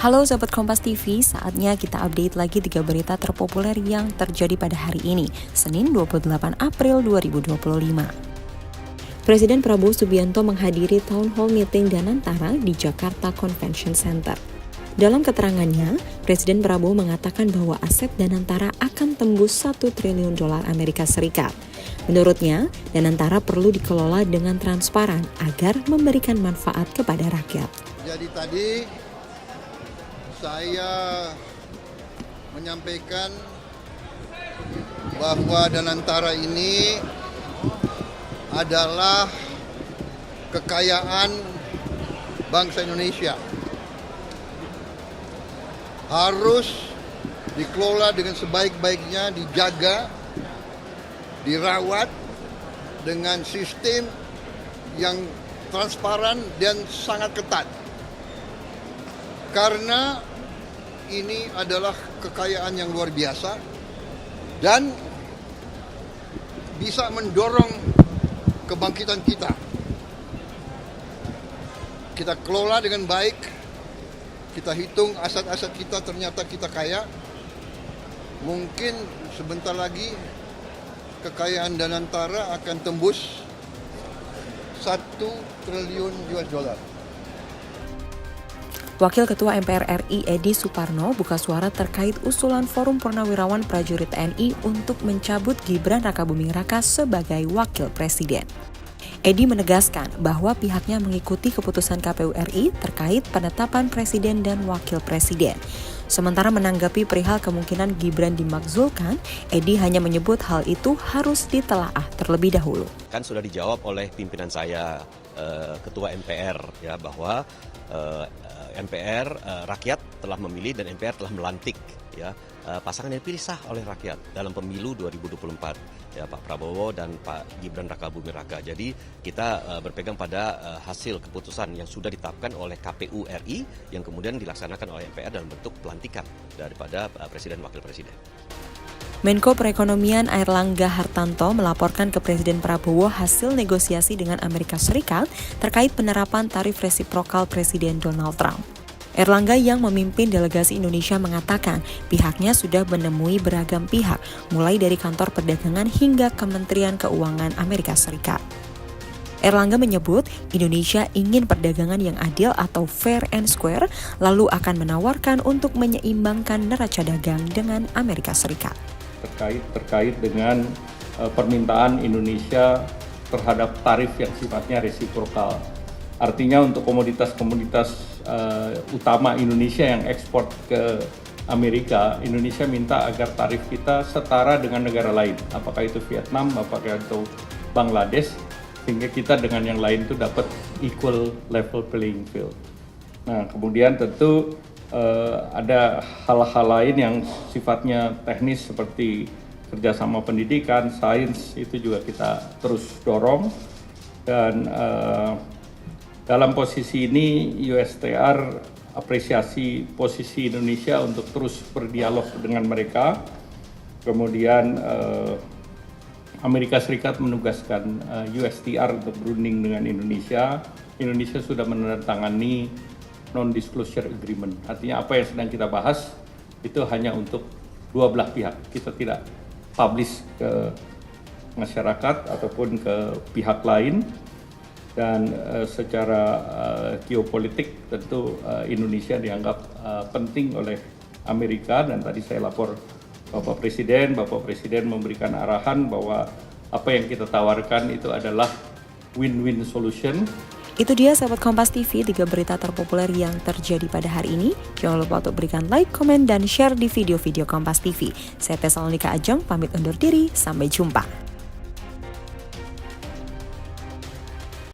Halo Sobat Kompas TV, saatnya kita update lagi 3 berita terpopuler yang terjadi pada hari ini, Senin 28 April 2025. Presiden Prabowo Subianto menghadiri Town Hall Meeting Danantara di Jakarta Convention Center. Dalam keterangannya, Presiden Prabowo mengatakan bahwa aset Danantara akan tembus $1 triliun Amerika Serikat. Menurutnya, Danantara perlu dikelola dengan transparan agar memberikan manfaat kepada rakyat. Jadi tadi saya menyampaikan bahwa Danantara ini adalah kekayaan bangsa Indonesia. Harus dikelola dengan sebaik-baiknya, dijaga, dirawat dengan sistem yang transparan dan sangat ketat. Karena ini adalah kekayaan yang luar biasa dan bisa mendorong kebangkitan kita. Kita kelola dengan baik, kita hitung aset-aset kita, ternyata kita kaya. Mungkin sebentar lagi kekayaan Danantara akan tembus $1 triliun. Wakil Ketua MPR RI Edi Suparno buka suara terkait usulan Forum Purnawirawan Prajurit TNI untuk mencabut Gibran Rakabuming Raka sebagai Wakil Presiden. Edi menegaskan bahwa pihaknya mengikuti keputusan KPU RI terkait penetapan Presiden dan Wakil Presiden. Sementara menanggapi perihal kemungkinan Gibran dimakzulkan, Edi hanya menyebut hal itu harus ditelaah terlebih dahulu. Kan sudah dijawab oleh pimpinan saya, Ketua MPR, ya, bahwa MPR rakyat telah memilih dan MPR telah melantik, ya, pasangan yang dipilih sah oleh rakyat dalam pemilu 2024, ya, Pak Prabowo dan Pak Gibran Rakabuming Raka. Jadi kita berpegang pada hasil keputusan yang sudah ditetapkan oleh KPU RI yang kemudian dilaksanakan oleh MPR dalam bentuk pelantikan daripada Presiden Wakil Presiden. Menko Perekonomian Airlangga Hartarto melaporkan ke Presiden Prabowo hasil negosiasi dengan Amerika Serikat terkait penerapan tarif resiprokal Presiden Donald Trump. Airlangga yang memimpin delegasi Indonesia mengatakan pihaknya sudah menemui beragam pihak, mulai dari kantor perdagangan hingga Kementerian Keuangan Amerika Serikat. Airlangga menyebut Indonesia ingin perdagangan yang adil atau fair and square, lalu akan menawarkan untuk menyeimbangkan neraca dagang dengan Amerika Serikat. Terkait dengan permintaan Indonesia terhadap tarif yang sifatnya resiprokal. Artinya untuk komoditas-komoditas utama Indonesia yang ekspor ke Amerika, Indonesia minta agar tarif kita setara dengan negara lain. Apakah itu Vietnam, apakah itu Bangladesh, sehingga kita dengan yang lain itu dapat equal level playing field. Nah, kemudian tentu ada hal-hal lain yang sifatnya teknis seperti kerjasama pendidikan, sains, itu juga kita terus dorong. Dan dalam posisi ini USTR apresiasi posisi Indonesia untuk terus berdialog dengan mereka. Kemudian Amerika Serikat menugaskan USTR untuk berunding dengan Indonesia. Indonesia sudah menandatangani non-disclosure agreement. Artinya apa yang sedang kita bahas itu hanya untuk dua belah pihak. Kita tidak publish ke masyarakat ataupun ke pihak lain. Dan secara geopolitik tentu Indonesia dianggap penting oleh Amerika, dan tadi saya lapor Bapak Presiden memberikan arahan bahwa apa yang kita tawarkan itu adalah win-win solution. Itu dia Sahabat Kompas TV, 3 berita terpopuler yang terjadi pada hari ini. Jangan lupa untuk berikan like, komen, dan share di video-video Kompas TV. Saya Tesalonika Ajeng, pamit undur diri, sampai jumpa.